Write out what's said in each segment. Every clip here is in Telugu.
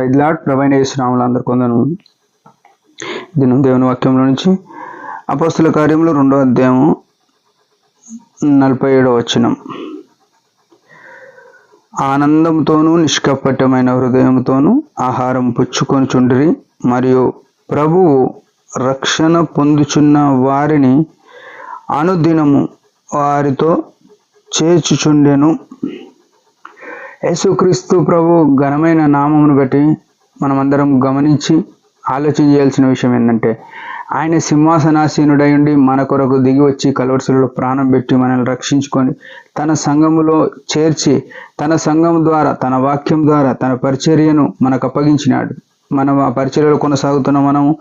Praise lord. ప్రభువైన యేసు నామములో అందరికీ వందనములు. దినం దేవుని వాక్యంలో నుంచి అపోస్తలుల కార్యములు 2వ అధ్యాయము 47వ వచనం. ఆనందంతోనూ నిష్కపటమైన హృదయంతోనూ ఆహారం పుచ్చుకొనుచుండిరి, మరియు ప్రభువు రక్షణ పొందుచున్న వారిని అనుదినము వారితో చేర్చుచుండెను. యేసుక్రీస్తు ప్రభు ఘనమైన నామమును బట్టి మనమందరం గమనించి ఆలోచన చేయాల్సిన విషయం ఏంటంటే, ఆయన సింహాసనాసీనుడై ఉండి మన కొరకు దిగి వచ్చి కల్వరిశిలువలో ప్రాణం పెట్టి మనల్ని రక్షించుకొని తన సంఘములో చేర్చి తన సంఘం ద్వారా తన వాక్యం ద్వారా తన పరిచర్యను మనకు అప్పగించినాడు. మనం ఆ పరిచర్యలో కొనసాగుతున్న మనము,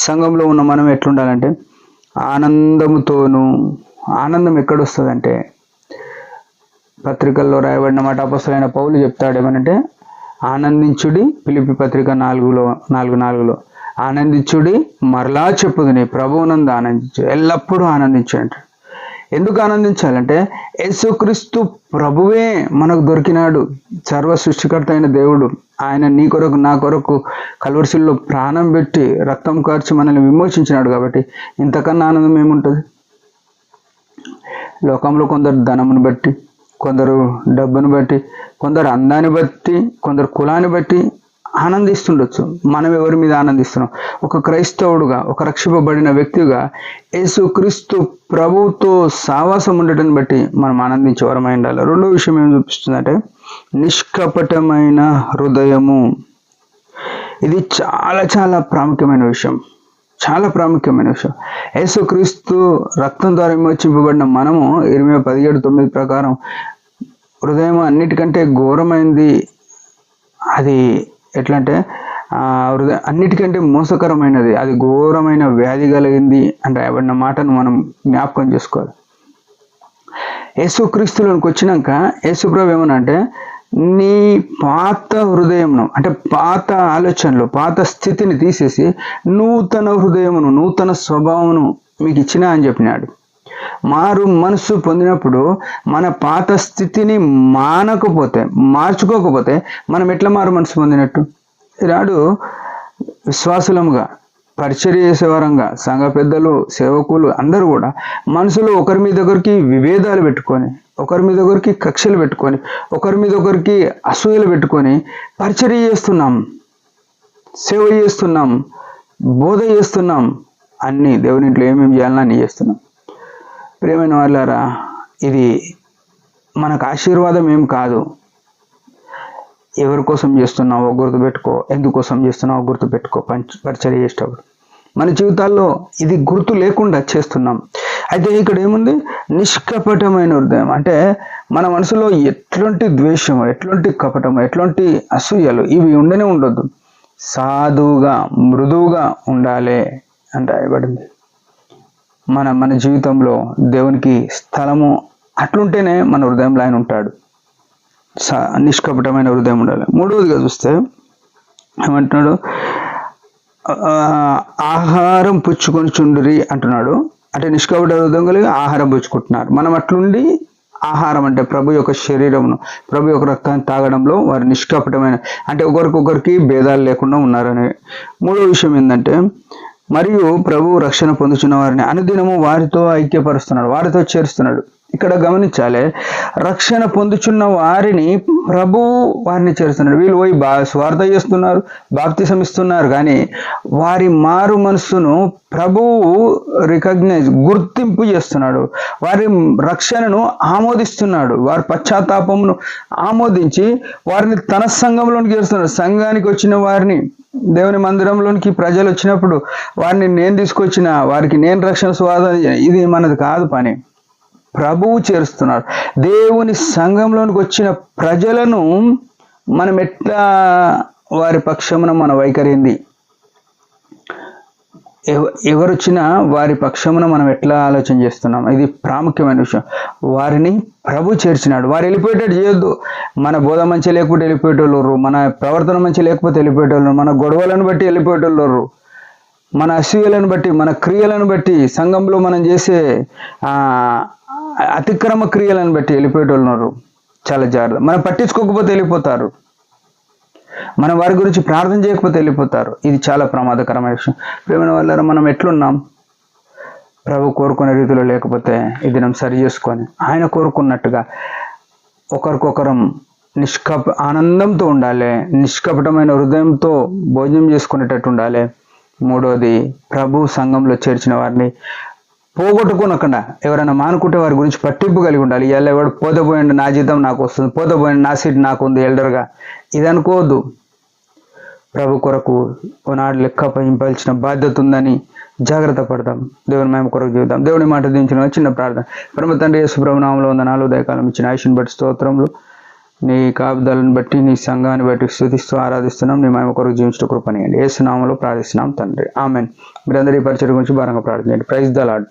సంఘంలో ఉన్న మనం ఎట్లుండాలంటే ఆనందముతోనూ. ఆనందం ఎక్కడొస్తుందంటే పత్రికల్లో రాయబడిన మాట అపోస్తలుడైన పౌలు చెప్తాడు ఏమనంటే, ఆనందించుడి. ఫిలిప్పీ పత్రిక 4:4 ఆనందించుడి, మరలా చెప్పుదుని ప్రభువునందు ఆనందించు, ఎల్లప్పుడూ ఆనందించండి. ఎందుకు ఆనందించాలంటే యేసుక్రీస్తు ప్రభువే మనకు దొరికినాడు. సర్వ సృష్టికర్త అయిన దేవుడు ఆయన నీ కొరకు నా కొరకు కల్వరిశిలువలో ప్రాణం పెట్టి రక్తం కార్చి మనల్ని విమోచించినాడు. కాబట్టి ఇంతకన్నా ఆనందం ఏముంటుంది? లోకంలో కొందరు ధనమును బట్టి, కొందరు డబ్బును బట్టి, కొందరు అందాన్ని బట్టి, కొందరు కులాన్ని బట్టి ఆనందిస్తుండొచ్చు. మనం ఎవరి మీద ఆనందిస్తున్నాం? ఒక క్రైస్తవుడుగా, ఒక రక్షింపబడిన వ్యక్తిగా యేసుక్రీస్తు ప్రభువుతో సావాసం ఉండటాన్ని బట్టి మనం ఆనందించేవారమై ఉండాలి. రెండో విషయం ఏం చూపిస్తుందంటే నిష్కపటమైన హృదయము. ఇది చాలా చాలా ప్రాముఖ్యమైన విషయం. చాలా ప్రాముఖ్యమైన విషయం. యేసుక్రీస్తు రక్తం ద్వారా విమోచింపబడిన మనము ఇర్మియా 17:9 ప్రకారం హృదయం అన్నిటికంటే ఘోరమైంది. అది ఎట్లా అంటే హృదయం అన్నిటికంటే మోసకరమైనది, అది ఘోరమైన వ్యాధి కలిగింది అంటే రాయబడిన మాటను మనం జ్ఞాపకం చేసుకోవాలి. యేసుక్రీస్తులోనికి వచ్చినాక యేసుప్రభు ఏమన్నా అంటే, నీ పాత హృదయమును అంటే పాత ఆలోచనలు, పాత స్థితిని తీసేసి నూతన హృదయమును, నూతన స్వభావమును మీకు ఇచ్చినా అని చెప్పినాడు. మారు మనసు పొందినప్పుడు మన పాత స్థితిని మార్చుకోకపోతే మనం ఎట్లా మారు మనసు పొందినట్టు? ఈనాడు విశ్వాసులముగా, పరిచర్య చేసేవారంగా, సంఘ పెద్దలు, సేవకులు అందరూ కూడా మనసులో ఒకరి మీద ఒకరికి విభేదాలు పెట్టుకొని, ఒకరి మీద ఒకరికి కక్షలు పెట్టుకొని, ఒకరి మీద ఒకరికి అసూయలు పెట్టుకొని పరిచర్య చేస్తున్నాం, సేవ చేస్తున్నాం, బోధ చేస్తున్నాం, అన్నీ దేవుని ఇంట్లో ఏమేమి చేయాలని అన్నీ చేస్తున్నాం. ప్రియమైన వాళ్ళారా, ఇది మనకు ఆశీర్వాదం ఏం కాదు. ఎవరి కోసం చేస్తున్నావో గుర్తుపెట్టుకో, ఎందుకోసం చేస్తున్నావో గుర్తుపెట్టుకో. పరిచర్య చేసేటప్పుడు మన జీవితాల్లో ఇది గుర్తు లేకుండా చేస్తున్నాం. అయితే ఇక్కడ ఏముంది? నిష్కపటమైన హృదయం అంటే మన మనసులో ఎట్లాంటి ద్వేషము, ఎట్లాంటి కపటము, ఎట్లాంటి అసూయలు ఇవి ఉండనే ఉండొద్దు. సాధువుగా, మృదువుగా ఉండాలి అని రాయబడింది. మన జీవితంలో దేవునికి స్థలము అట్లుంటేనే మన హృదయంలో ఆయన ఉంటాడు. నిష్కపటమైన హృదయం ఉండాలి. మూడవదిగా చూస్తే ఏమంటున్నాడు? ఆహారం పుచ్చుకొని చుండురి అంటున్నాడు. అంటే నిష్కపట హృదయం కలిగి ఆహారం పుచ్చుకుంటున్నారు. మనం అట్లుండి ఆహారం అంటే ప్రభు యొక్క శరీరమును, ప్రభు యొక్క రక్తాన్ని తాగడంలో వారు నిష్కపటమైన అంటే ఒకరికొకరికి భేదాలు లేకుండా ఉన్నారని. మూడో విషయం ఏంటంటే, మరియు ప్రభు రక్షణ పొందుతున్న వారిని అనుదినము వారితో ఐక్యపరుస్తున్నాడు, వారితో చేరుస్తున్నాడు. ఇక్కడ గమనించాలి, రక్షణ పొందుచున్న వారిని ప్రభువు వారిని చేరుస్తున్నాడు. వీళ్ళు పోయి స్వార్థ చేస్తున్నారు, బాప్తిసం ఇస్తున్నారు, కానీ వారి మారు మనస్సును ప్రభువు గుర్తింపు చేస్తున్నాడు. వారి రక్షణను ఆమోదిస్తున్నాడు. వారి పశ్చాత్తాపమును ఆమోదించి వారిని తన సంఘంలోనికి చేరుస్తున్నాడు. సంఘానికి వచ్చిన వారిని, దేవుని మందిరంలోనికి ప్రజలు వచ్చినప్పుడు వారిని నేను తీసుకొచ్చిన, వారికి నేను రక్షణ సువార్త, ఇది మనది కాదు పని. ప్రభువు చేరుస్తున్నాడు. దేవుని సంఘంలోనికి వచ్చిన ప్రజలను మనం ఎట్లా, వారి పక్షమున మన వైఖరింది, ఎవరు వచ్చినా వారి పక్షమున మనం ఎట్లా ఆలోచన చేస్తున్నాం, ఇది ప్రాముఖ్యమైన విషయం. వారిని ప్రభు చేర్చినాడు. వారు వెళ్ళిపోయేటట్టు చేయొద్దు. మన బోధ మంచి లేకపోతే వెళ్ళిపోయేటోళ్ళు, మన ప్రవర్తన మంచి లేకపోతే వెళ్ళిపోయేటోళ్ళు, మన గొడవలను బట్టి వెళ్ళిపోయేటోళ్ళు, మన అసూయలను బట్టి, మన క్రియలను బట్టి, సంఘంలో మనం చేసే అతిక్రమ క్రియలను బట్టి వెళ్ళిపోయేటోళ్ళు చాలా జాగ్రత్త. మనం పట్టించుకోకపోతే వెళ్ళిపోతారు. మన వారి గురించి ప్రార్థన చేయకపోతే వెళ్ళిపోతారు. ఇది చాలా ప్రమాదకరమైన విషయం. ప్రేమ వల్ల మనం ఎట్లున్నాం? ప్రభు కోరుకునే రీతిలో లేకపోతే ఈ దినం సరి చేసుకొని ఆయన కోరుకున్నట్టుగా ఒకరికొకరం ఆనందంతో ఉండాలి, నిష్కపటమైన హృదయంతో భోజనం చేసుకునేటట్టు ఉండాలి. మూడోది, ప్రభు సంఘంలో చేర్చిన వారిని పోగొట్టుకోనకుండా ఎవరైనా మానుకుంటే వారి గురించి పట్టింపు కలిగి ఉండాలి. ఇలా ఎవడు పోతపోయిండు, నా జీతం నాకు వస్తుంది, పోతపోయిండు, నా సీట్ నాకు ఉంది ఎల్డర్గా, ఇది అనుకోవద్దు. ప్రభు కొరకు ఓనాడు లెక్క పయింపాల్సిన బాధ్యత ఉందని జాగ్రత్త పడతాం. దేవుని మేము కొరకు జీవితాం. దేవుని మాట దించిన చిన్న ప్రార్థన. పరమ తండ్రి యేసు ప్రభు నామములో వందనాలు. ఉదయకాలం ఇచ్చిన ఆయుష్ని బట్టి స్తోత్రములు. నీ కాపుదలను బట్టి, నీ సంఘాన్ని బట్టి స్తుతిస్తూ ఆరాధిస్తున్నాం. నీ మేము కొరకు జీవించడం కృపణీయండి. యేసు నామములో ప్రార్థిస్తున్నాం తండ్రి, ఆమెన్. మీరందరూ ఈ పరిచయం గురించి భారంగా ప్రార్థించండి. Praise the lord.